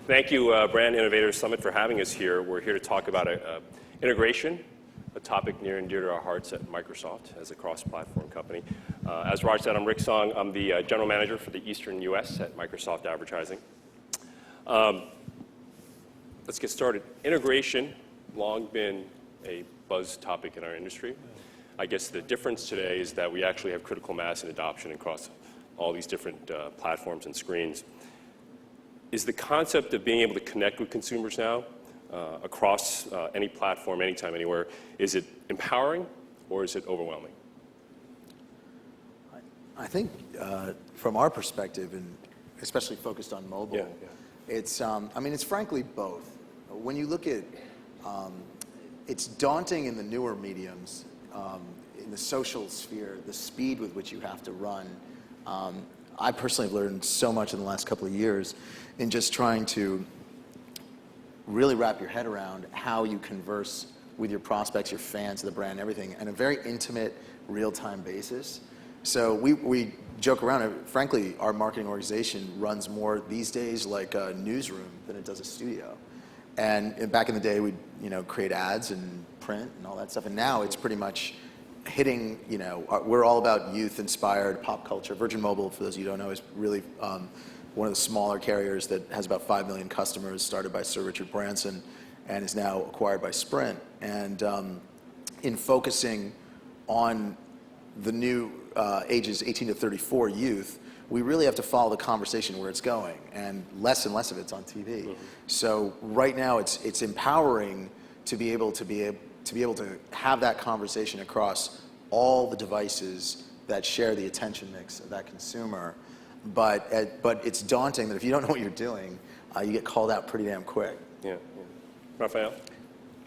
Thank you, Brand Innovators Summit, for having us here. We're here to talk about integration, a topic near and dear to our hearts at Microsoft as a cross-platform company. As Raj said, I'm Rick Song. I'm the General Manager for the Eastern US at Microsoft Advertising. Let's get started. Integration, long been a buzz topic in our industry. I guess the difference today is that we actually have critical mass and adoption across all these different platforms and screens. Is the concept of being able to connect with consumers now across any platform, anytime, anywhere, is it empowering or is it overwhelming? I think from our perspective, and especially focused on mobile, it's, it's frankly both. When you look at, it's daunting in the newer mediums, in the social sphere, the speed with which you have to run. I personally have learned so much in the last couple of years in just trying to really wrap your head around how you converse with your prospects, your fans, the brand, everything, on a very intimate, real-time basis. So we joke around. Frankly, our marketing organization runs more these days like a newsroom than it does a studio. And back in the day, we'd create ads and print and all that stuff. And now it's pretty much hitting, we're all about youth-inspired pop culture. Virgin Mobile, for those of you who don't know, is really one of the smaller carriers that has about 5 million customers, started by Sir Richard Branson, and is now acquired by Sprint. And in focusing on the new ages 18 to 34 youth, we really have to follow the conversation where it's going, and less of it's on TV. Mm-hmm. So right now, it's empowering to be able to have that conversation across all the devices that share the attention mix of that consumer. But it's daunting that if you don't know what you're doing, you get called out pretty damn quick. Yeah. Rafael?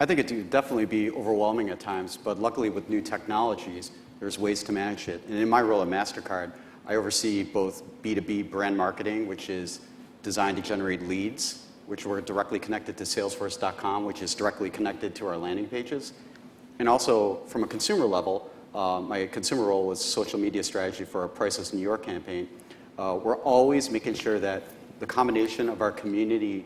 I think it would definitely be overwhelming at times, but luckily with new technologies, there's ways to manage it. And in my role at MasterCard, I oversee both B2B brand marketing, which is designed to generate leads, which were directly connected to Salesforce.com, which is directly connected to our landing pages. And also, from a consumer level, my consumer role was social media strategy for our Priceless New York campaign. We're always making sure that the combination of our community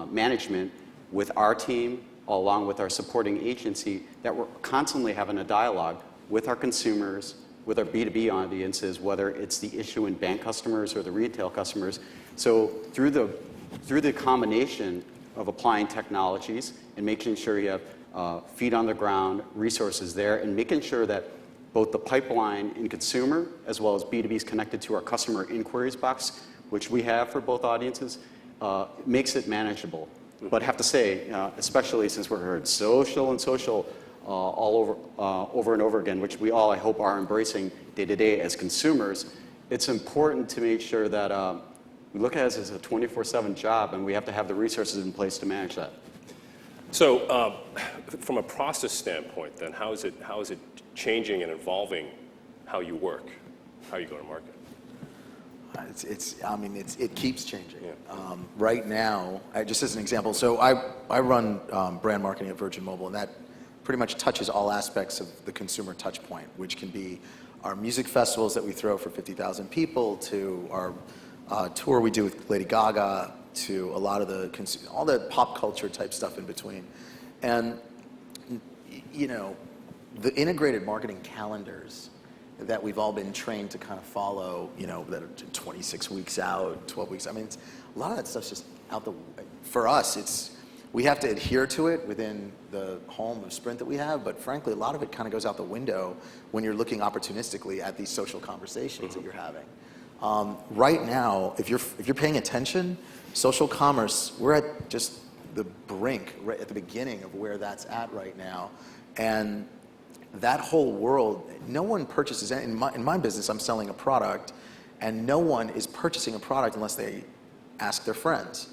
management with our team, along with our supporting agency, that we're constantly having a dialogue with our consumers, with our B2B audiences, whether it's the issuing bank customers or the retail customers. So through the combination of applying technologies and making sure you have feet on the ground, resources there, and making sure that both the pipeline in consumer as well as B2B is connected to our customer inquiries box, which we have for both audiences, makes it manageable. But I have to say, especially since we're heard social all over and over again, which we all, I hope, are embracing day to day as consumers, it's important to make sure that we look at it as a 24/7 job, and we have to have the resources in place to manage that. So, from a process standpoint, then, how is it changing and evolving how you work, how you go to market? It keeps changing. Yeah. Right now, just as an example, so I run brand marketing at Virgin Mobile, and that pretty much touches all aspects of the consumer touch point, which can be our music festivals that we throw for 50,000 people, to our tour we do with Lady Gaga, to a lot of all the pop culture type stuff in between. And, the integrated marketing calendars that we've all been trained to kind of follow, that are 26 weeks out, 12 weeks. A lot of that stuff's just out for us, we have to adhere to it within the home of Sprint that we have, but frankly, a lot of it kind of goes out the window when you're looking opportunistically at these social conversations that you're having. Right now, if you're paying attention, social commerce, we're at just the brink, right at the beginning of where that's at right now. And that whole world, no one purchases, in my business, I'm selling a product, and no one is purchasing a product unless they ask their friends.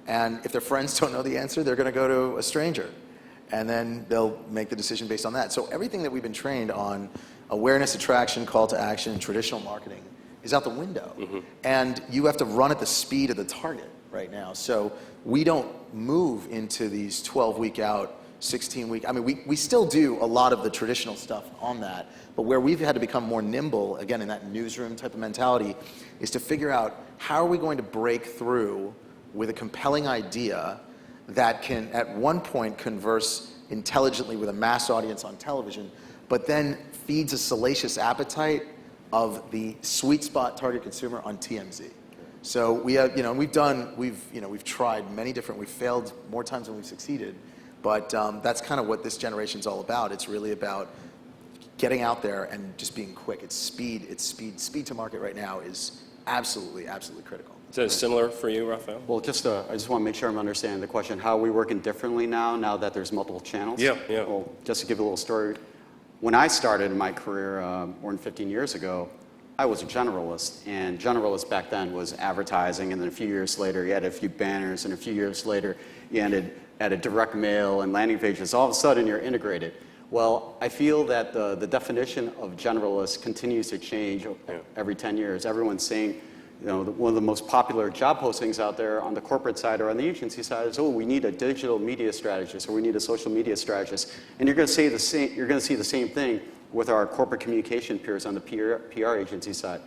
And if their friends don't know the answer, they're going to go to a stranger. And then they'll make the decision based on that. So everything that we've been trained on, awareness, attraction, call to action, traditional marketing, is out the window. Mm-hmm. And you have to run at the speed of the target right now. So we don't move into these 12-week out, 16-week. We still do a lot of the traditional stuff on that. But where we've had to become more nimble, again, in that newsroom type of mentality, is to figure out how are we going to break through with a compelling idea that can at one point converse intelligently with a mass audience on television, but then feeds a salacious appetite of the sweet spot target consumer on TMZ. So we have, we've tried many different, we've failed more times than we've succeeded, but that's kind of what this generation's all about. It's really about getting out there and just being quick. It's speed. Speed to market right now is absolutely, absolutely critical. Is that similar for you, Rafael? Well, I just want to make sure I'm understanding the question. How are we working differently now that there's multiple channels? Yeah. Well, just to give you a little story, when I started in my career more than 15 years ago, I was a generalist, and generalist back then was advertising, and then a few years later, you had a few banners, and a few years later, you added direct mail and landing pages. All of a sudden, you're integrated. Well, I feel that the definition of generalist continues to change every 10 years. Everyone's saying, one of the most popular job postings out there on the corporate side or on the agency side is, we need a digital media strategist, or we need a social media strategist. And you're going to see the same thing with our corporate communication peers on the PR agency side.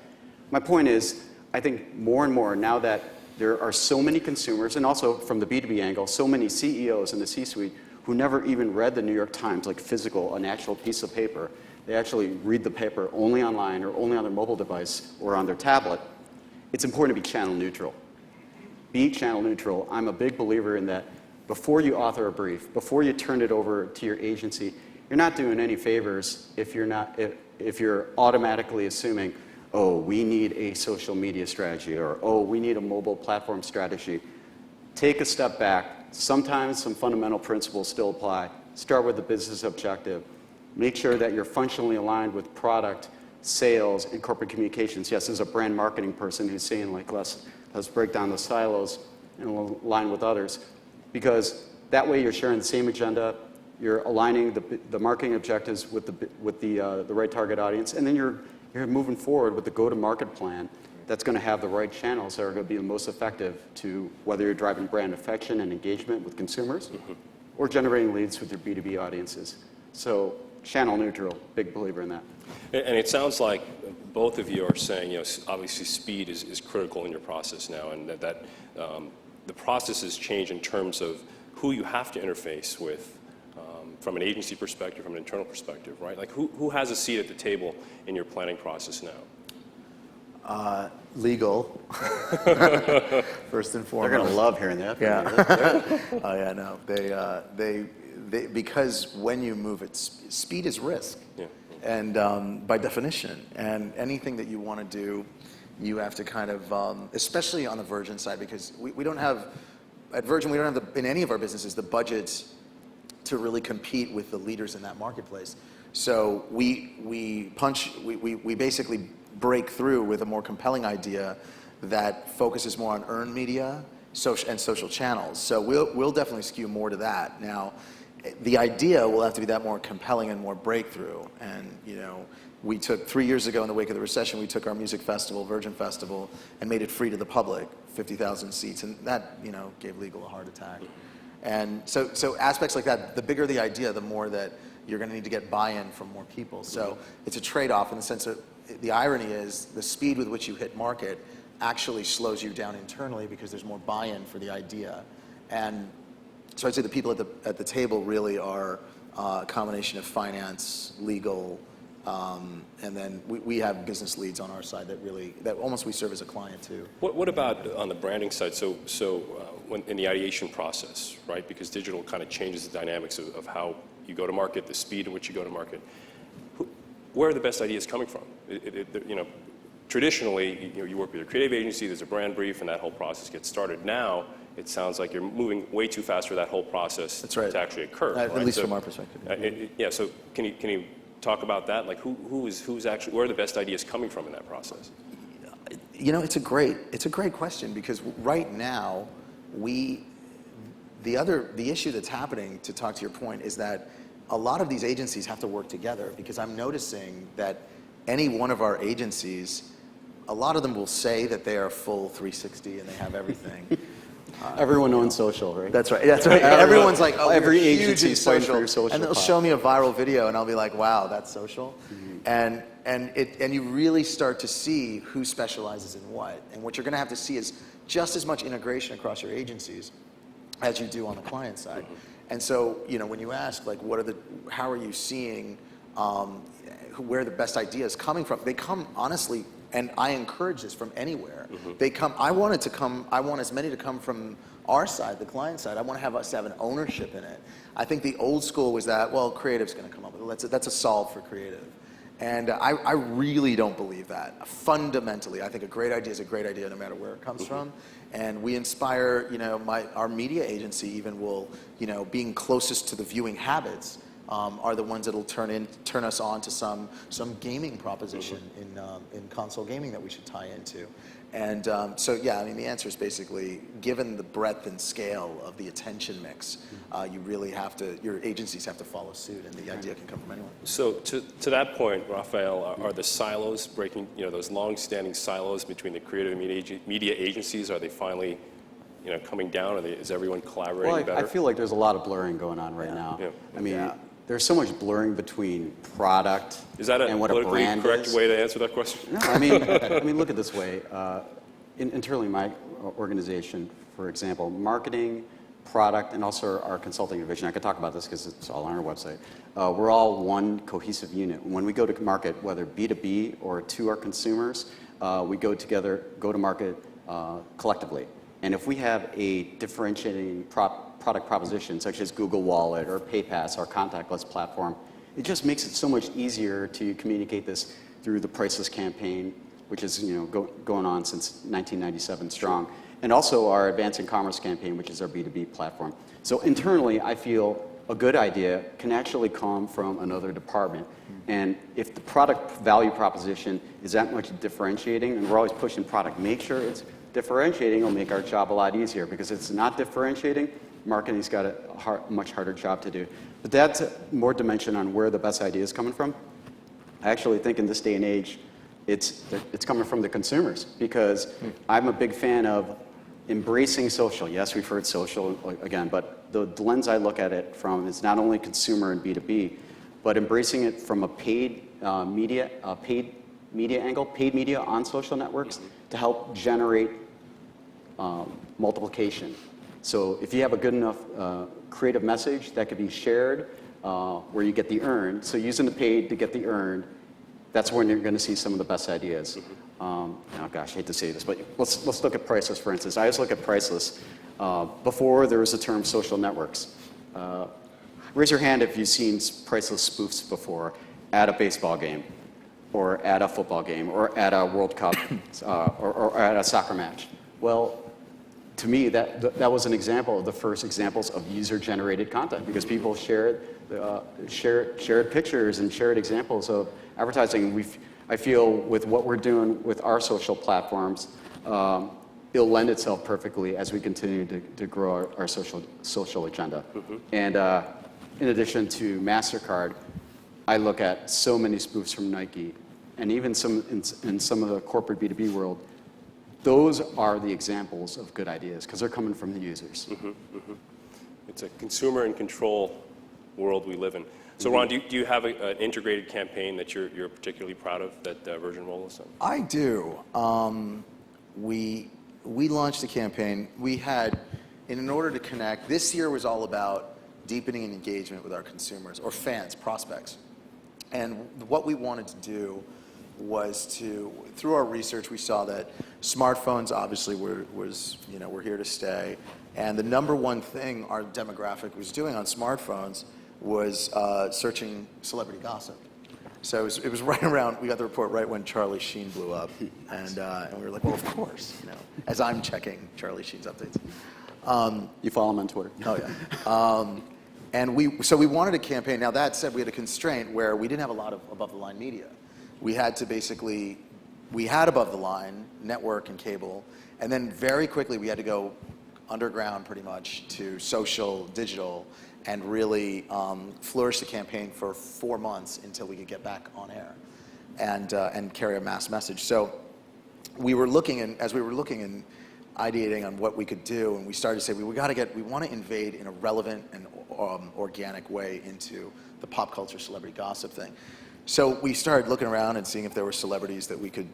My point is, I think more and more now that there are so many consumers, and also from the B2B angle, so many CEOs in the C-suite who never even read the New York Times, like physical, an actual piece of paper. They actually read the paper only online or only on their mobile device or on their tablet. It's important to be channel neutral. Be channel neutral. I'm a big believer in that. Before you author a brief, before you turn it over to your agency, you're not doing any favors if you're automatically assuming, we need a social media strategy, or we need a mobile platform strategy. Take a step back. Sometimes some fundamental principles still apply. Start with the business objective. Make sure that you're functionally aligned with product, sales, and corporate communications. Yes, as a brand marketing person who's saying, let's break down the silos and align with others. Because that way you're sharing the same agenda, you're aligning the marketing objectives with the right target audience, and then you're moving forward with the go-to-market plan that's going to have the right channels that are going to be the most effective to whether you're driving brand affection and engagement with consumers or generating leads with your B2B audiences. So channel neutral, big believer in that. And it sounds like both of you are saying, obviously speed is critical in your process now, and that the process has changed in terms of who you have to interface with from an agency perspective, from an internal perspective, right? Like who has a seat at the table in your planning process now? Legal, first and foremost. They're going to love hearing that. Yeah. Oh yeah, no. They because when you move it, speed is risk. Yeah. And by definition, and anything that you want to do, you have to kind of, especially on the Virgin side, because we don't have, at Virgin, we don't have in any of our businesses the budgets to really compete with the leaders in that marketplace. So we basically break through with a more compelling idea that focuses more on earned media and social channels. So we'll definitely skew more to that. Now, the idea will have to be that more compelling and more breakthrough. And we took 3 years ago in the wake of the recession, we took our music festival, Virgin Festival, and made it free to the public, 50,000 seats, and that gave legal a heart attack. And so aspects like that, the bigger the idea, the more that you're going to need to get buy-in from more people. So it's a trade-off in the sense that the irony is the speed with which you hit market actually slows you down internally because there's more buy-in for the idea. And so I'd say the people at the table really are a combination of finance, legal, and then we have business leads on our side that almost we serve as a client too. What about on the branding side? So when in the ideation process, right? Because digital kind of changes the dynamics of how you go to market, the speed in which you go to market. Where are the best ideas coming from? Traditionally, you work with a creative agency, there's a brand brief, and that whole process gets started. Now, it sounds like you're moving way too fast for that whole process to actually occur. At right? least from our perspective. So can you talk about that? Like who's actually, where are the best ideas coming from in that process? It's a great question because right now, the issue that's happening, to talk to your point, is that a lot of these agencies have to work together because I'm noticing that any one of our agencies, a lot of them will say that they are full 360 and they have everything. Everyone owns social, right? That's right. Everyone's like, every huge agency in is fighting for your social and they'll clout. show me a viral video and I'll be like, wow, that's social. And you really start to see who specializes in what. And what you're going to have to see is just as much integration across your agencies as you do on the client side. And so, when you ask, like, how are you seeing where the best ideas coming from? They come, honestly, and I encourage this, from anywhere. They come. I want as many to come from our side, the client side. I want us to have an ownership in it. I think the old school was that, well, creative's going to come up with it. That's a solve for creative. And I really don't believe that. Fundamentally, I think a great idea is a great idea no matter where it comes from. And we inspire, our media agency even will, being closest to the viewing habits are the ones that'll turn us on to some gaming proposition in console gaming that we should tie into. And the answer is basically, given the breadth and scale of the attention mix, your agencies have to follow suit, and the idea can come from anyone. So to that point, Rafael, are the silos breaking, those long-standing silos between the creative and media agencies, are they finally, coming down? Is everyone collaborating better? I feel like there's a lot of blurring going on right now. Yeah. I mean, there's so much blurring between product and what a brand is. Is that a politically correct way to answer that question? No, I mean, look at it this way. Internally, my organization, for example, marketing, product, and also our consulting division, I could talk about this because it's all on our website, we're all one cohesive unit. When we go to market, whether B2B or to our consumers, we go to market collectively. And if we have a differentiating product proposition, such as Google Wallet or PayPass, our contactless platform, it just makes it so much easier to communicate this through the Priceless campaign, which is going on since 1997 strong, and also our Advancing Commerce campaign, which is our B2B platform. So internally, I feel a good idea can actually come from another department. And if the product value proposition is that much differentiating, and we're always pushing product, make sure it's differentiating, will make our job a lot easier, because if it's not differentiating, marketing's got a much harder job to do. But that's more dimension on where the best idea is coming from. I actually think in this day and age, it's coming from the consumers, because I'm a big fan of embracing social. Yes, we've heard social again, but the lens I look at it from is not only consumer and B2B, but embracing it from a paid media angle, paid media on social networks to help generate multiplication. So if you have a good enough creative message that could be shared, where you get the earned, so using the paid to get the earned, that's when you're going to see some of the best ideas. Oh gosh, I hate to say this, but let's look at Priceless, for instance. I always look at Priceless. Before there was the term social networks. Raise your hand if you've seen Priceless spoofs before at a baseball game, or at a football game, or at a World Cup, or at a soccer match. Well, to me, that was an example of the first examples of user-generated content, because people shared pictures and shared examples of advertising. I feel with what we're doing with our social platforms, it'll lend itself perfectly as we continue to grow our social agenda. And in addition to MasterCard, I look at so many spoofs from Nike, and even in some of the corporate B2B world. Those are the examples of good ideas, because they're coming from the users. It's a consumer and control world we live in. So Ron, do you have an integrated campaign that you're particularly proud of that Virgin Mobile has done? I do. We launched a campaign. We had, in order to connect, this year was all about deepening engagement with our consumers, or fans, prospects. And what we wanted to do was through our research, we saw that smartphones obviously were here to stay. And the number one thing our demographic was doing on smartphones was searching celebrity gossip. So it was right around, we got the report right when Charlie Sheen blew up. And we were like, well, of course, as I'm checking Charlie Sheen's updates. You follow him on Twitter? Oh, yeah. And we wanted a campaign. Now, that said, we had a constraint where we didn't have a lot of above-the-line media. We had above-the-line, network and cable, and then very quickly we had to go underground pretty much to social, digital, and really flourish the campaign for 4 months until we could get back on air and carry a mass message. So we were looking, and as we were looking and ideating on what we could do, and we started to say, we want to invade in a relevant and organic way into the pop culture celebrity gossip thing. So we started looking around and seeing if there were celebrities that we could,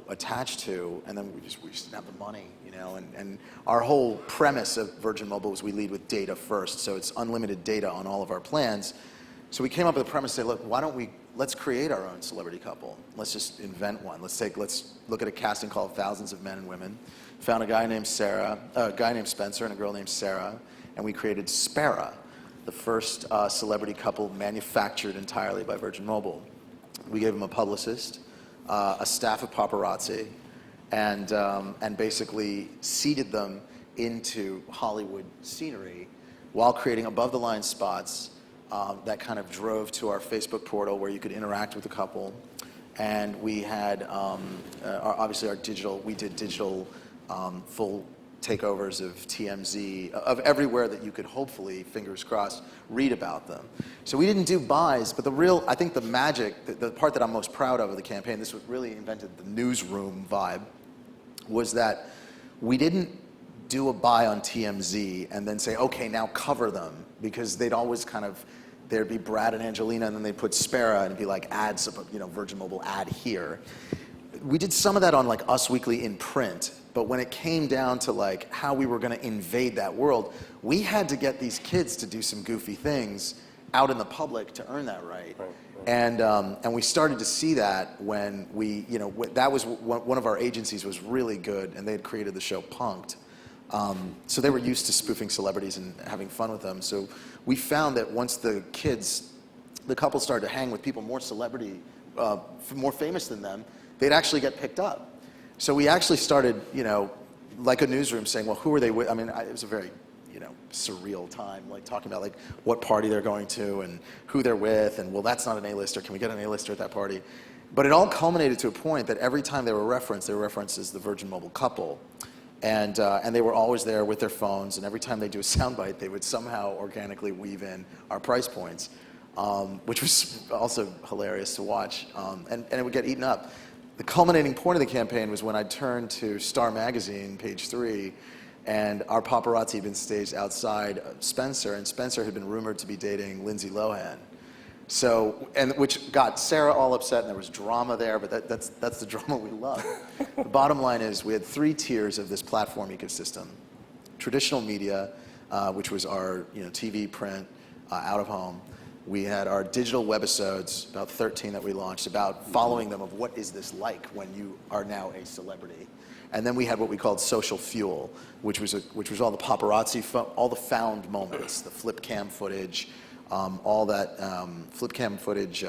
attach to, and then we just didn't have the money, and our whole premise of Virgin Mobile was we lead with data first, so it's unlimited data on all of our plans. So we came up with a premise to say, look, let's create our own celebrity couple. Let's just invent one. Let's look at a casting call of thousands of men and women. Found a guy named Spencer and a girl named Sarah, and we created Spera, the first celebrity couple manufactured entirely by Virgin Mobile. We gave them a publicist, a staff of paparazzi, and basically seeded them into Hollywood scenery while creating above-the-line spots that kind of drove to our Facebook portal where you could interact with the couple. And we had, obviously, we did digital full takeovers of TMZ, of everywhere that you could hopefully, fingers crossed, read about them. So we didn't do buys, but I think the magic, the part that I'm most proud of the campaign, this really invented the newsroom vibe, was that we didn't do a buy on TMZ and then say, okay, now cover them, because they'd always there'd be Brad and Angelina, and then they'd put Spera, and it'd be like ads, Virgin Mobile ad here. We did some of that on Us Weekly in print, but when it came down to how we were going to invade that world, we had to get these kids to do some goofy things out in the public to earn that right. And we started to see that when that was one of our agencies was really good, and they had created the show Punk'd. So they were used to spoofing celebrities and having fun with them. So we found that once the couple started to hang with people more more famous than them, they'd actually get picked up. So we actually started, like a newsroom saying, well, who are they with? I mean, it was a very, surreal time, talking about what party they're going to and who they're with, and well, that's not an A-lister. Can we get an A-lister at that party? But it all culminated to a point that every time they were referenced as the Virgin Mobile couple. And they were always there with their phones, and every time they do a soundbite, they would somehow organically weave in our price points, which was also hilarious to watch, and it would get eaten up. The culminating point of the campaign was when I turned to Star Magazine, page 3, and our paparazzi had been staged outside Spencer, and Spencer had been rumored to be dating Lindsay Lohan. So, which got Sarah all upset, and there was drama there, but that's the drama we love. The bottom line is we had 3 tiers of this platform ecosystem. Traditional media, which was our TV, print, out of home. We had our digital webisodes, about 13 that we launched, about following them of what is this like when you are now a celebrity. And then we had what we called social fuel, which was all the paparazzi, all the found moments, the flip cam footage, all that flip cam footage,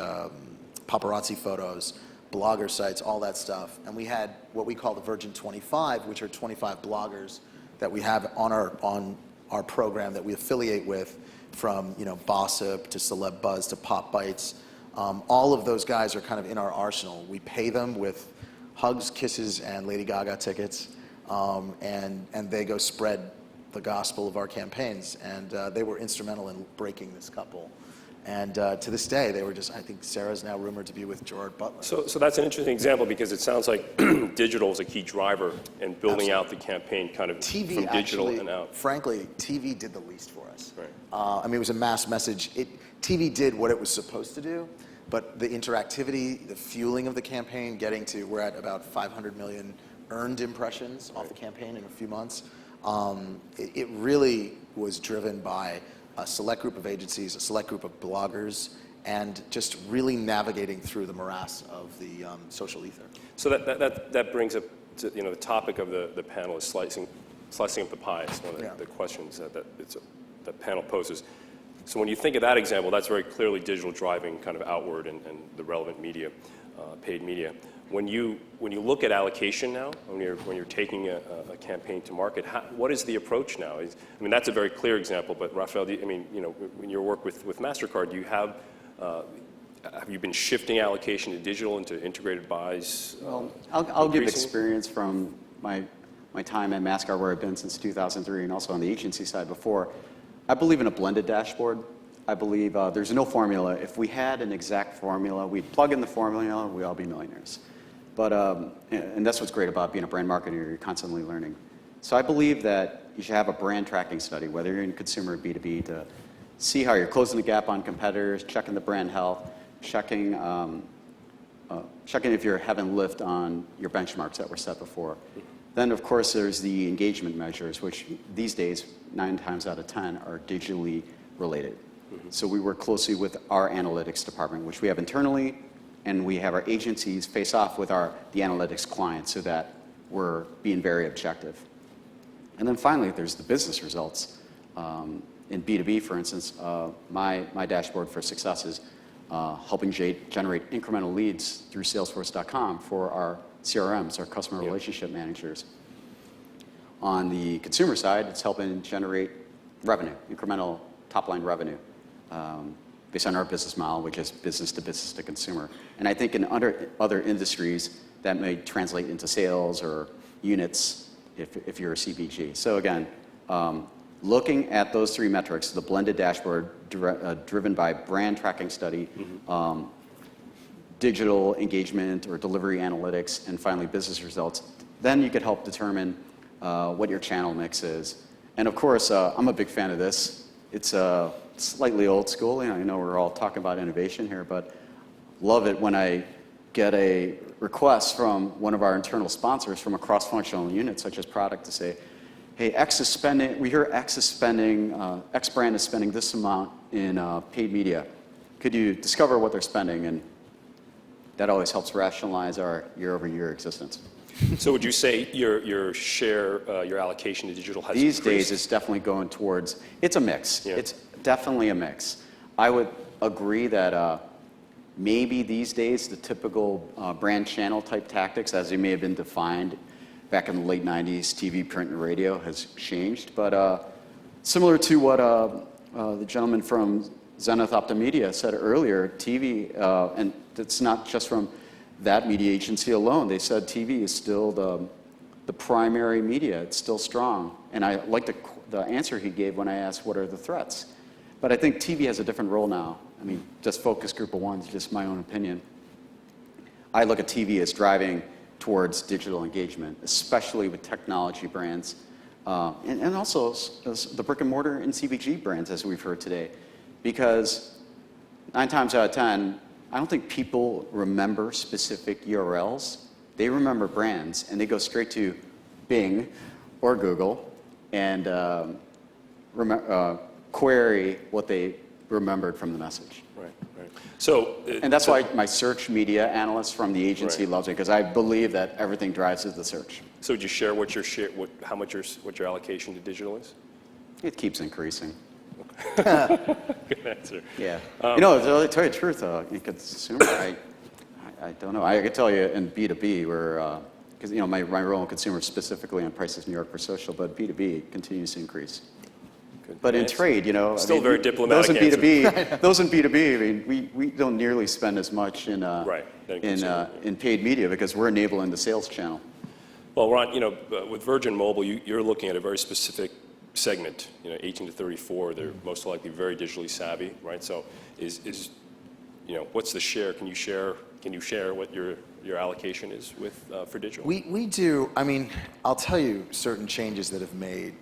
paparazzi photos, blogger sites, all that stuff. And we had what we call the Virgin 25, which are 25 bloggers that we have on our program that we affiliate with, from Bossip to Celeb Buzz to Pop Bites. All of those guys are kind of in our arsenal. We pay them with hugs, kisses, and Lady Gaga tickets, and they go spread the gospel of our campaigns, and they were instrumental in breaking this couple. And to this day, they were I think Sarah's now rumored to be with Gerard Butler. So that's an interesting example, because it sounds like digital is a key driver in building out the campaign kind of TV from digital actually, and out. Frankly, TV did the least for us. Right. I mean, it was a mass message. TV did what it was supposed to do, but the interactivity, the fueling of the campaign, we're at about 500 million earned impressions off the campaign in a few months. It really was driven by a select group of agencies, a select group of bloggers, and just really navigating through the morass of the social ether. So that brings up to, the topic of the panel is slicing up the pie. It's one of the questions that panel poses. So when you think of that example, that's very clearly digital driving kind of outward and the relevant media, paid media. When you look at allocation now, when you're taking a campaign to market, what is the approach now? That's a very clear example. But Rafael, when you work with MasterCard, do you have you been shifting allocation to digital into integrated buys? Well, I'll give experience from my time at MasterCard, where I've been since 2003, and also on the agency side before. I believe in a blended dashboard. I believe there's no formula. If we had an exact formula, we'd plug in the formula, we'd all be millionaires. But, and that's what's great about being a brand marketer, you're constantly learning. So I believe that you should have a brand tracking study, whether you're in consumer or B2B, to see how you're closing the gap on competitors, checking the brand health, checking if you're having lift on your benchmarks that were set before. Then, of course, there's the engagement measures, which these days, 9 times out of 10, are digitally related. So we work closely with our analytics department, which we have internally, and we have our agencies face off with the analytics clients so that we're being very objective. And then finally, there's the business results. In B2B, for instance, my dashboard for success is helping generate incremental leads through Salesforce.com for our CRMs, our customer relationship managers. On the consumer side, it's helping generate revenue, incremental top-line revenue, based on our business model, which is business to consumer. And I think in other industries, that may translate into sales or units if you're a CPG. So again, looking at those 3 metrics, the blended dashboard driven by brand tracking study, digital engagement or delivery analytics, and finally business results, then you could help determine what your channel mix is. And of course, I'm a big fan of this. It's slightly old school. I know we're all talking about innovation here, but love it when I get a request from one of our internal sponsors from a cross-functional unit, such as product, to say, hey, X is spending, we hear X is spending, X brand is spending this amount in paid media. Could you discover what they're spending? And that always helps rationalize our year-over-year existence. So would you say your share, your allocation to digital has These increased? days, it's definitely going towards, it's a mix. Yeah. It's definitely a mix. I would agree that maybe these days the typical brand channel type tactics, as they may have been defined back in the late 90s, TV, print, and radio, has changed. But similar to what the gentleman from Zenith Optomedia said earlier, TV, and it's not just from that media agency alone. They said TV is still the primary media. It's still strong. And I like the answer he gave when I asked what are the threats. But I think TV has a different role now. I mean, just focus group of one is just my own opinion. I look at TV as driving towards digital engagement, especially with technology brands, and also the brick and mortar and CPG brands, as we've heard today. Because 9 times out of 10, I don't think people remember specific URLs. They remember brands, and they go straight to Bing or Google and query what they remembered from the message. Right, right. So, and that's why my search media analyst from the agency loves me, because I believe that everything drives to the search. So would you share what your allocation to digital is? It keeps increasing. Good answer. Yeah. To tell you the truth, in consumer, I don't know. I could tell you in B2B, where, because my role in consumer specifically on Prices New York for social, but B2B continues to increase. Good. But in trade, Still very diplomatic those in B2B, I mean, we don't nearly spend as much in paid media because we're enabling the sales channel. Well, Ron, with Virgin Mobile, you're looking at a very specific segment, 18 to 34. They're most likely very digitally savvy, right? So, what's the share? Can you share what your allocation is with for digital? We do. I mean, I'll tell you certain changes that have made.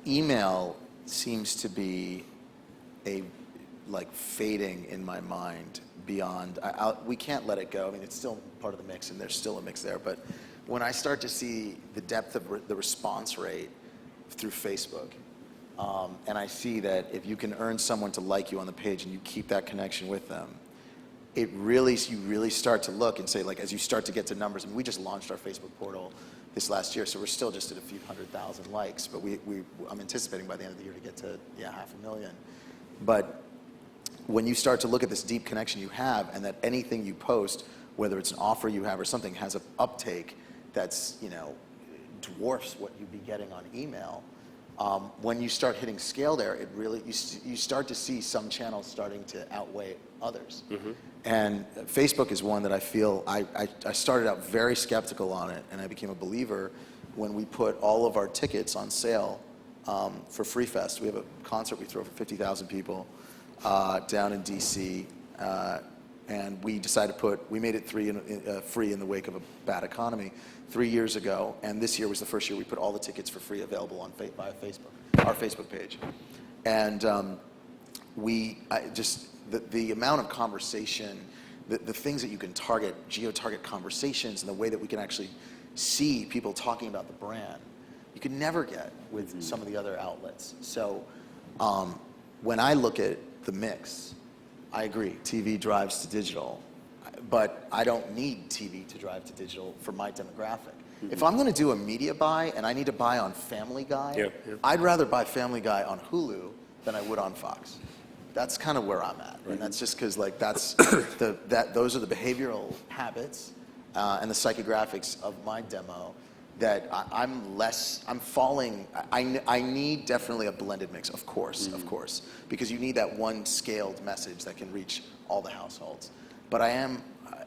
Email seems to be fading in my mind beyond. We can't let it go. I mean, it's still part of the mix, and there's still a mix there. But when I start to see the depth of the response rate through Facebook, and I see that if you can earn someone to like you on the page and you keep that connection with them, you really start to look and say, as you start to get to numbers, and we just launched our Facebook portal this last year, so we're still just at a few 100,000 likes, but I'm anticipating by the end of the year to get to 500,000. But when you start to look at this deep connection you have, and that anything you post, whether it's an offer you have or something, has an uptake that's dwarfs what you'd be getting on email. When you start hitting scale there, it really you start to see some channels starting to outweigh others. Mm-hmm. And Facebook is one that I feel I started out very skeptical on it, and I became a believer when we put all of our tickets on sale for Free Fest. We have a concert we throw for 50,000 people down in DC, and we decided we made it free in the wake of a bad economy 3 years ago, and this year was the first year we put all the tickets for free available on via Facebook, our Facebook page. And the amount of conversation, the things that you can target, geo-target conversations, and the way that we can actually see people talking about the brand, you can never get with some of the other outlets. So when I look at the mix, I agree, TV drives to digital, but I don't need TV to drive to digital for my demographic. If I'm going to do a media buy and I need to buy on Family Guy, I'd rather buy Family Guy on Hulu than I would on Fox. That's kind of where I'm at, and that's just because like those are the behavioral habits and the psychographics of my demo that I'm falling. I need definitely a blended mix, of course, because you need that one scaled message that can reach all the households. But I am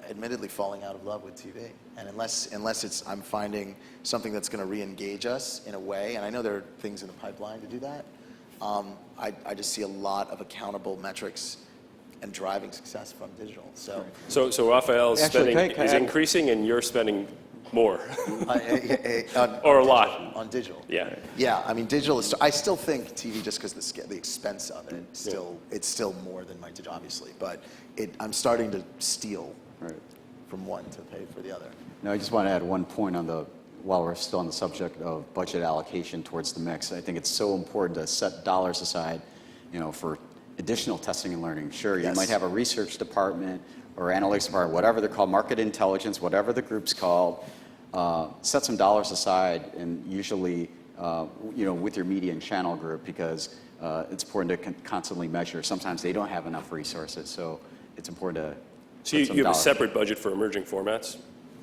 admittedly falling out of love with TV, and unless I'm finding something that's going to re-engage us in a way, and I know there are things in the pipeline to do that. I just see a lot of accountable metrics and driving success from digital. So Rafael's spending is increasing, and you're spending more, or a lot on digital. Yeah. Yeah, I mean, digital is. I still think TV, just because the expense of it, it's still more than my digital, obviously. But I'm starting to steal from one to pay for the other. No, I just want to add one point while we're still on the subject of budget allocation towards the mix. I think it's so important to set dollars aside, for additional testing and learning. Sure, you might have a research department or analytics department, whatever they're called, market intelligence, whatever the group's called. Set some dollars aside, and usually, with your media and channel group, because it's important to constantly measure. Sometimes they don't have enough resources, so it's important to. So you have a separate budget for emerging formats?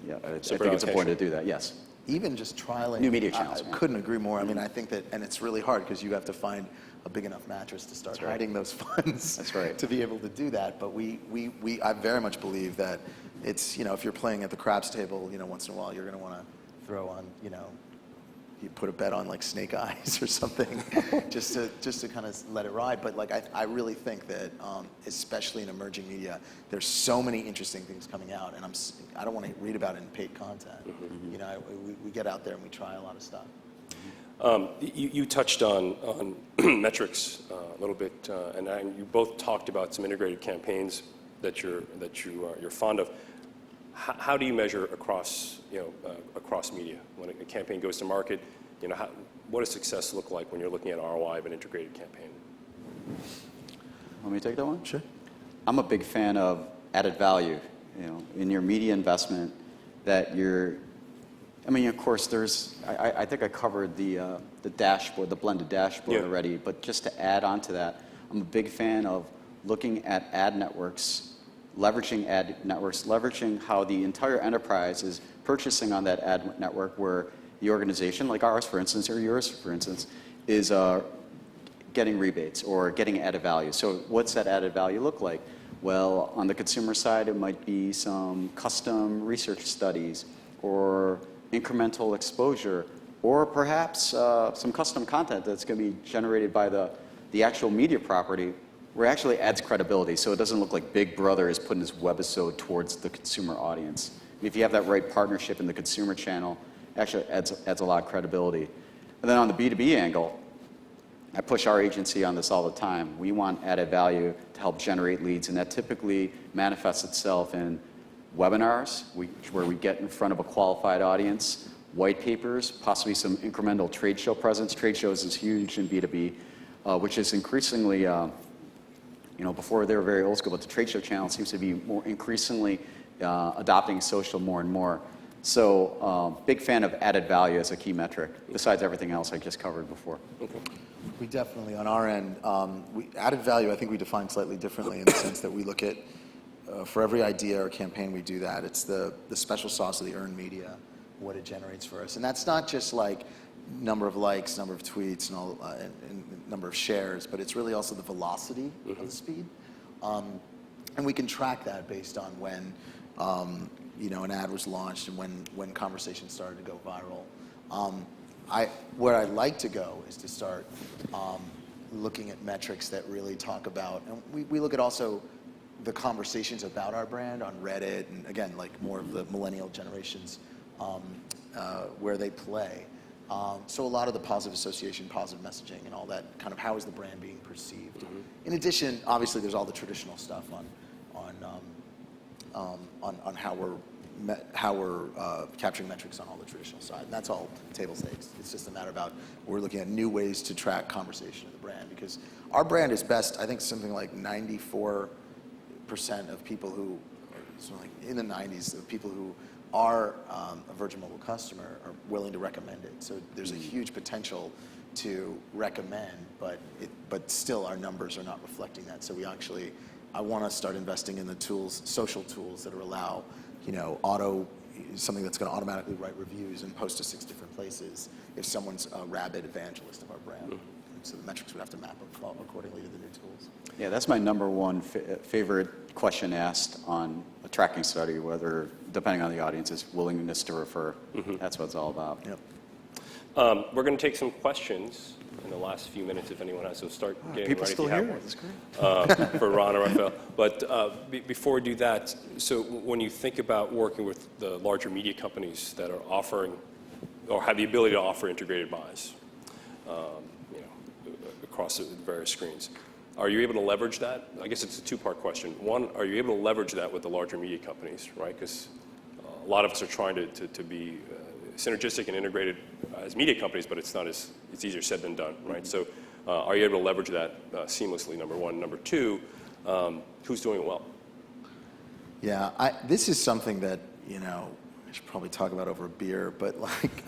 Yeah, I think it's important to do that. Yes. Even just trialing new media channels. I couldn't agree more. I mean, I think that, and it's really hard because you have to find a big enough mattress to start hiding those funds. That's right. To be able to do that. But I very much believe that it's, if you're playing at the craps table, once in a while, you're going to want to throw on, you put a bet on like Snake Eyes or something, just to kind of let it ride. But like I really think that, especially in emerging media, there's so many interesting things coming out, and I don't want to read about it in paid content. We get out there and we try a lot of stuff. You touched on metrics a little bit, and you both talked about some integrated campaigns that you're fond of. How do you measure across media when a campaign goes to market? What does success look like when you're looking at ROI of an integrated campaign? Want me to take that one? Sure. I'm a big fan of added value. In your media investment, that you're. I mean, of course, I think I covered the dashboard, the blended dashboard already. But just to add on to that, I'm a big fan of looking at ad networks. Leveraging how the entire enterprise is purchasing on that ad network, where the organization, like ours, for instance, or yours, for instance, is getting rebates or getting added value. So what's that added value look like? Well, on the consumer side, it might be some custom research studies or incremental exposure, or perhaps some custom content that's going to be generated by the actual media property, where it actually adds credibility, so it doesn't look like Big Brother is putting his webisode towards the consumer audience. If you have that right partnership in the consumer channel, it actually adds a lot of credibility. And then on the B2B angle, I push our agency on this all the time. We want added value to help generate leads, and that typically manifests itself in webinars, where we get in front of a qualified audience, white papers, possibly some incremental trade show presence. Trade shows is huge in B2B, which is increasingly before they were very old school, but the trade show channel seems to be more increasingly adopting social more and more. So big fan of added value as a key metric, besides everything else I just covered before. Okay. We definitely, on our end, added value, I think we define slightly differently in the sense that we look at, for every idea or campaign we do that, it's the special sauce of the earned media, what it generates for us. And that's not just like number of likes, number of tweets, and number of shares, but it's really also the velocity of the speed. And we can track that based on when an ad was launched and when conversations started to go viral. Where I'd like to go is to start looking at metrics that really talk about, and we look at also the conversations about our brand on Reddit, and again, like more of the millennial generations where they play. So a lot of the positive association, positive messaging, and all that kind of how is the brand being perceived. In addition, obviously, there's all the traditional stuff on how we're capturing metrics on all the traditional side, and that's all table stakes. It's just a matter about we're looking at new ways to track conversation of the brand, because our brand is best. I think something like 94% of people who, something like in the 90s, of people who are a Virgin Mobile customer are willing to recommend it. So there's a huge potential to recommend, but still our numbers are not reflecting that. So I want to start investing in the tools, social tools that allow, something that's going to automatically write reviews and post to 6 different places if someone's a rabid evangelist of our brand. So the metrics would have to map up accordingly to the new tools. Yeah, that's my number one favorite question asked on a tracking study, whether, depending on the audience, is willingness to refer. That's what it's all about. Yep. We're going to take some questions in the last few minutes if anyone has. So start getting People ready still if you have here? one. That's great. For Ron or Rafael. But before we do that, so when you think about working with the larger media companies that are offering or have the ability to offer integrated buys, across the various screens, are you able to leverage that? I guess it's a two-part question. One, are you able to leverage that with the larger media companies, right? Because a lot of us are trying to be synergistic and integrated as media companies, but it's easier said than done, right? So are you able to leverage that seamlessly, number one? Number two, who's doing it well? Yeah, this is something that, I should probably talk about over a beer, but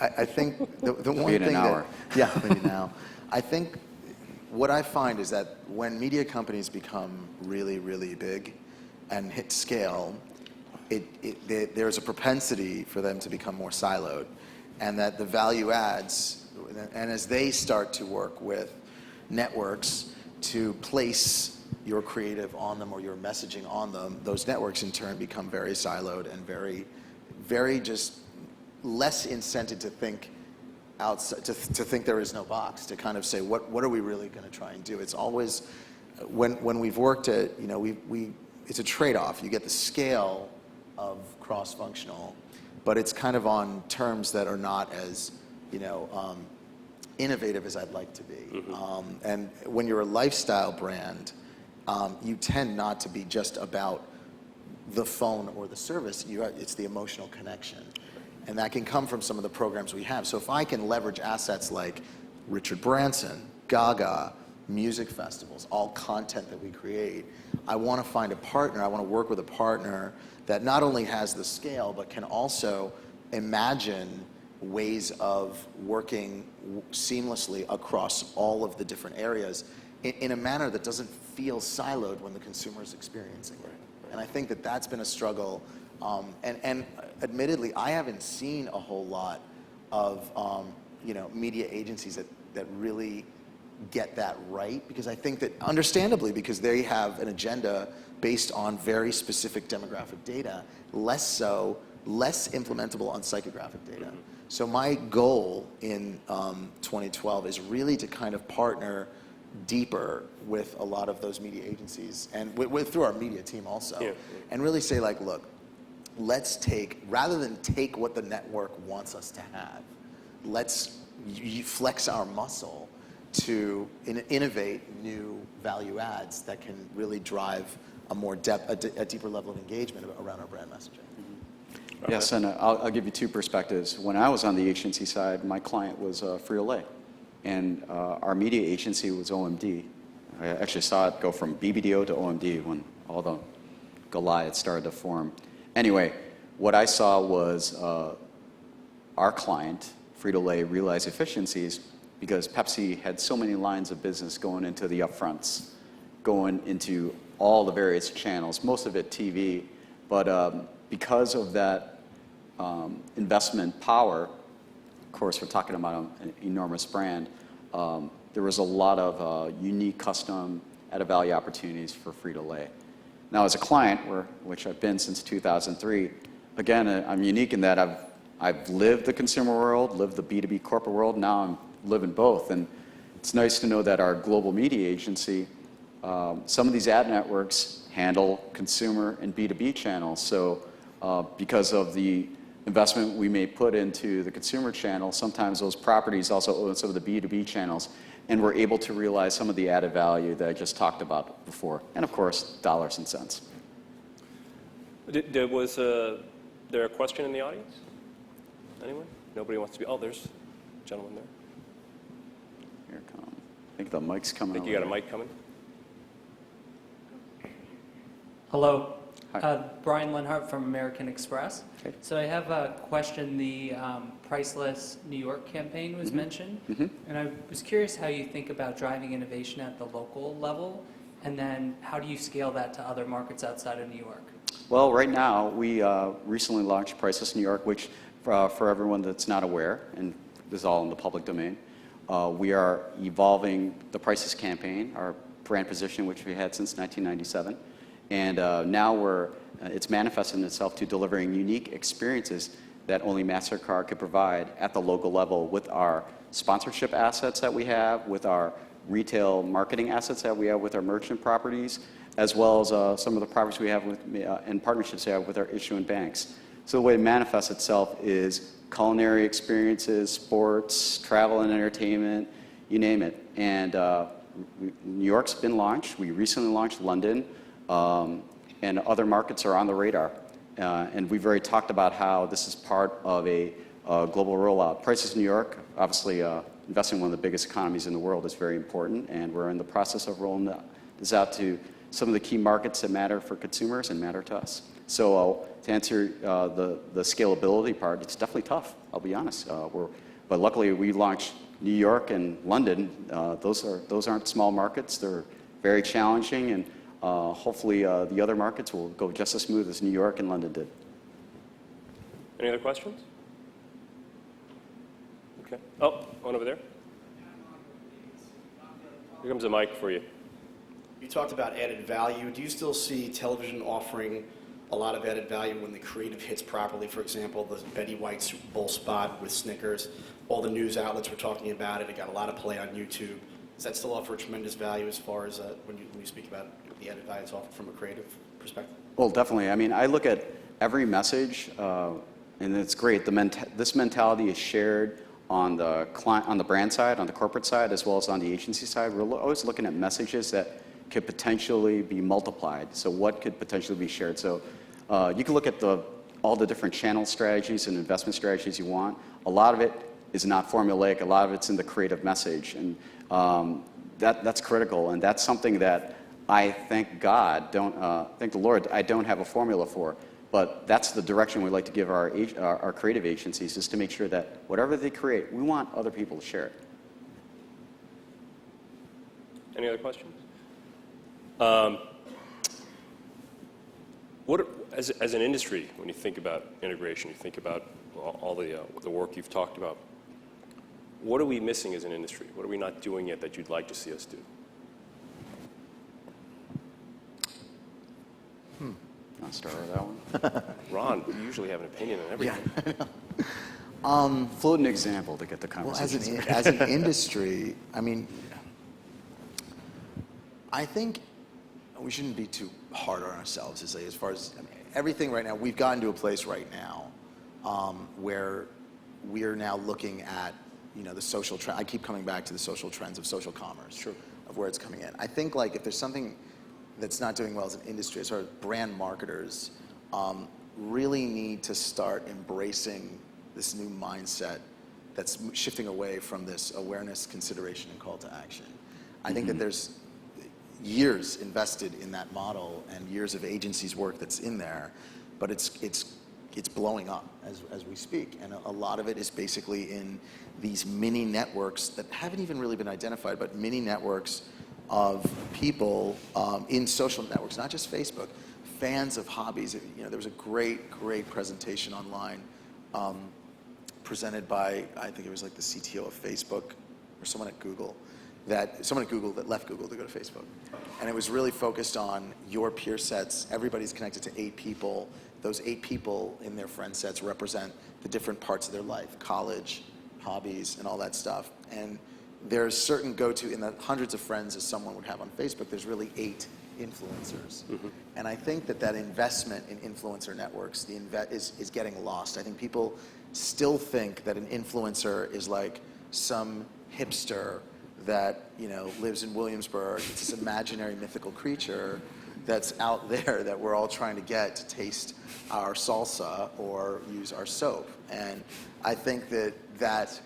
I think the one in thing an hour. Yeah, maybe now. I think what I find is that when media companies become really, really big and hit scale, there's a propensity for them to become more siloed, and that the value adds, and as they start to work with networks to place your creative on them or your messaging on them, those networks in turn become very siloed and very, very just less incented to think outside, to think there is no box, to kind of say, what are we really going to try and do? It's always, when we've worked at, it's a trade-off. You get the scale of cross-functional, but it's kind of on terms that are not as, innovative as I'd like to be. And when you're a lifestyle brand, you tend not to be just about the phone or the service. It's the emotional connection. And that can come from some of the programs we have. So if I can leverage assets like Richard Branson, Gaga, music festivals, all content that we create, I want to find a partner, I want to work with a partner that not only has the scale, but can also imagine ways of working seamlessly across all of the different areas in a manner that doesn't feel siloed when the consumer is experiencing it. And I think that that's been a struggle. And admittedly, I haven't seen a whole lot of media agencies that really get that right, because I think that, understandably, because they have an agenda based on very specific demographic data, less implementable on psychographic data. So my goal in 2012 is really to kind of partner deeper with a lot of those media agencies and through our media team also, and really say, like, look, let's rather than take what the network wants us to have, let's flex our muscle to innovate new value adds that can really drive a deeper level of engagement around our brand messaging. Yes, and I'll give you two perspectives. When I was on the agency side, my client was Frito-Lay, and our media agency was OMD. I actually saw it go from BBDO to OMD when all the Goliaths started to form. Anyway, what I saw was our client, Frito-Lay, realize efficiencies because Pepsi had so many lines of business going into the upfronts, going into all the various channels, most of it TV, but because of that investment power, of course, we're talking about an enormous brand, there was a lot of unique custom added value opportunities for Frito-Lay. Now, as a client, which I've been since 2003, again, I'm unique in that I've lived the consumer world, lived the B2B corporate world, now I'm living both. And it's nice to know that our global media agency, some of these ad networks handle consumer and B2B channels. So because of the investment we may put into the consumer channel, sometimes those properties also own some of the B2B channels, and we're able to realize some of the added value that I just talked about before. And of course, dollars and cents. Was there a question in the audience? Anyone? Nobody wants to be, oh, there's a gentleman there. Here it comes. I think the mic's coming. I think you got a mic coming. Hello. Hi. Brian Lenhart from American Express. Okay. So I have a question. The Priceless New York campaign was mentioned, and I was curious how you think about driving innovation at the local level, and then how do you scale that to other markets outside of New York? Well, right now, we recently launched Priceless New York, which for everyone that's not aware, and this is all in the public domain, we are evolving the Priceless campaign, our brand position, which we had since 1997. And now it's manifesting itself to delivering unique experiences that only MasterCard could provide at the local level with our sponsorship assets that we have, with our retail marketing assets that we have with our merchant properties, as well as some of the properties we have with, and partnerships we have with our issuing banks. So the way it manifests itself is culinary experiences, sports, travel and entertainment, you name it. And New York's been launched. We recently launched London. And other markets are on the radar. And we've already talked about how this is part of a global rollout. Prices New York, obviously investing in one of the biggest economies in the world is very important, and we're in the process of rolling this out to some of the key markets that matter for consumers and matter to us. So to answer the scalability part, it's definitely tough, I'll be honest. But luckily we launched New York and London. Those aren't small markets. They're very challenging, and hopefully the other markets will go just as smooth as New York and London did. Any other questions? Okay. Oh, one over there. Here comes a mic for you. You talked about added value. Do you still see television offering a lot of added value when the creative hits properly? For example, the Betty White Super Bowl spot with Snickers. All the news outlets were talking about it. It got a lot of play on YouTube. Does that still offer tremendous value as far as when you speak about the added value that's offered from a creative perspective? Well, definitely. I mean, I look at every message, and it's great. This mentality is shared on the client, on the brand side, on the corporate side, as well as on the agency side. We're always looking at messages that could potentially be multiplied. So what could potentially be shared? So you can look at all the different channel strategies and investment strategies you want. A lot of it is not formulaic. A lot of it's in the creative message, and that's critical. And that's something that I thank the Lord, I don't have a formula for. But that's the direction we like to give our creative agencies, is to make sure that whatever they create, we want other people to share it. Any other questions? As an industry, when you think about integration, you think about all the work you've talked about, what are we missing as an industry? What are we not doing yet that you'd like to see us do? I'll start with that one. Ron, you usually have an opinion on everything. Yeah. Float an example to get the Well, conversation. as an industry, I mean, I think we shouldn't be too hard on ourselves as far as everything right now. We've gotten to a place right now where we are now looking at, the social trend. I keep coming back to the social trends of social commerce, Sure. of where it's coming in. I think like if there's something that's not doing well as an industry, as far as brand marketers really need to start embracing this new mindset that's shifting away from this awareness, consideration, and call to action. I think that there's years invested in that model and years of agencies' work that's in there, but it's blowing up as we speak. And a lot of it is basically in these mini networks that haven't even really been identified, but mini networks of people in social networks, not just Facebook, fans of hobbies. There was a great presentation online presented by, I think it was like the CTO of Facebook or someone at Google that left Google to go to Facebook. And it was really focused on your peer sets. Everybody's connected to 8 people. Those 8 people in their friend sets represent the different parts of their life, college, hobbies, and all that stuff. And there's certain go-to, in the hundreds of friends as someone would have on Facebook, there's really 8 influencers. And I think that investment in influencer networks is getting lost. I think people still think that an influencer is like some hipster that lives in Williamsburg. It's this imaginary mythical creature that's out there that we're all trying to get to taste our salsa or use our soap. And I think that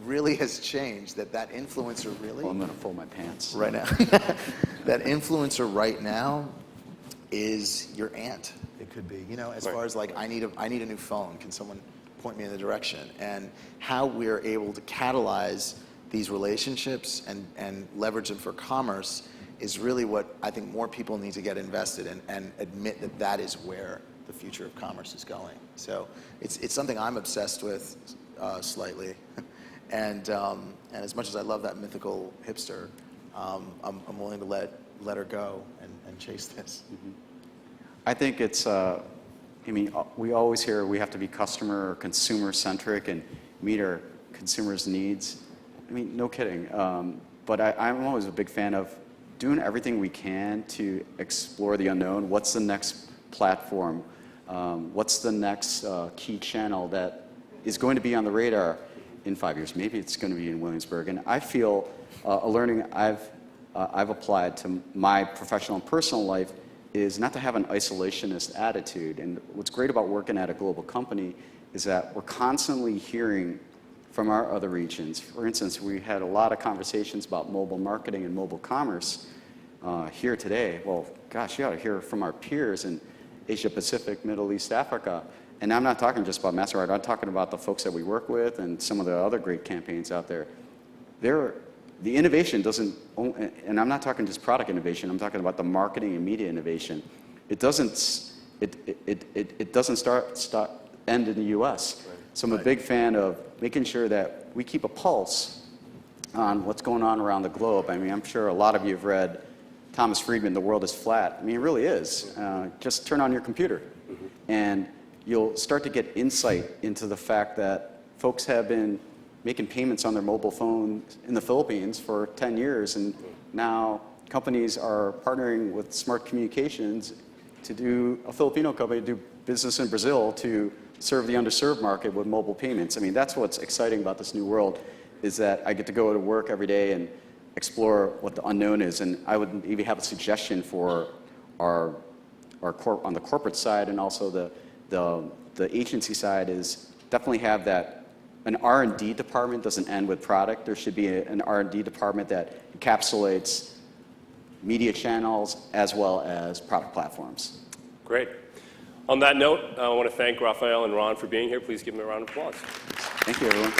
really has changed, that influencer really... Well, I'm going to fold my pants. Right now. That influencer right now is your aunt. It could be, as far as like, I need a new phone. Can someone point me in the direction? And how we're able to catalyze these relationships and leverage them for commerce is really what I think more people need to get invested in and admit that is where the future of commerce is going. So it's something I'm obsessed with slightly. And as much as I love that mythical hipster, I'm willing to let her go and chase this. I think it's, we always hear we have to be customer or consumer centric and meet our consumers' needs. No kidding. But I'm always a big fan of doing everything we can to explore the unknown. What's the next platform? What's the next key channel that is going to be on the radar in 5 years? Maybe it's going to be in Williamsburg. And I feel a learning I've applied to my professional and personal life is not to have an isolationist attitude. And what's great about working at a global company is that we're constantly hearing from our other regions. For instance, we had a lot of conversations about mobile marketing and mobile commerce here today. Well, gosh, you ought to hear from our peers in Asia Pacific, Middle East, Africa. And I'm not talking just about MasterCard, I'm talking about the folks that we work with and some of the other great campaigns out there. The innovation doesn't, and I'm not talking just product innovation, I'm talking about the marketing and media innovation. It doesn't end in the US. Right. So I'm a big fan of making sure that we keep a pulse on what's going on around the globe. I'm sure a lot of you have read Thomas Friedman, The World is Flat. It really is. Just turn on your computer. And you'll start to get insight into the fact that folks have been making payments on their mobile phone in the Philippines for 10 years, and now companies are partnering with Smart Communications to do, a Filipino company to do business in Brazil to serve the underserved market with mobile payments. That's what's exciting about this new world, is that I get to go to work every day and explore what the unknown is. And I would even have a suggestion for on the corporate side and also the agency side is definitely have that. An R&D department doesn't end with product. There should be an R&D department that encapsulates media channels as well as product platforms. Great. On that note, I want to thank Rafael and Ron for being here. Please give them a round of applause. Thank you, everyone.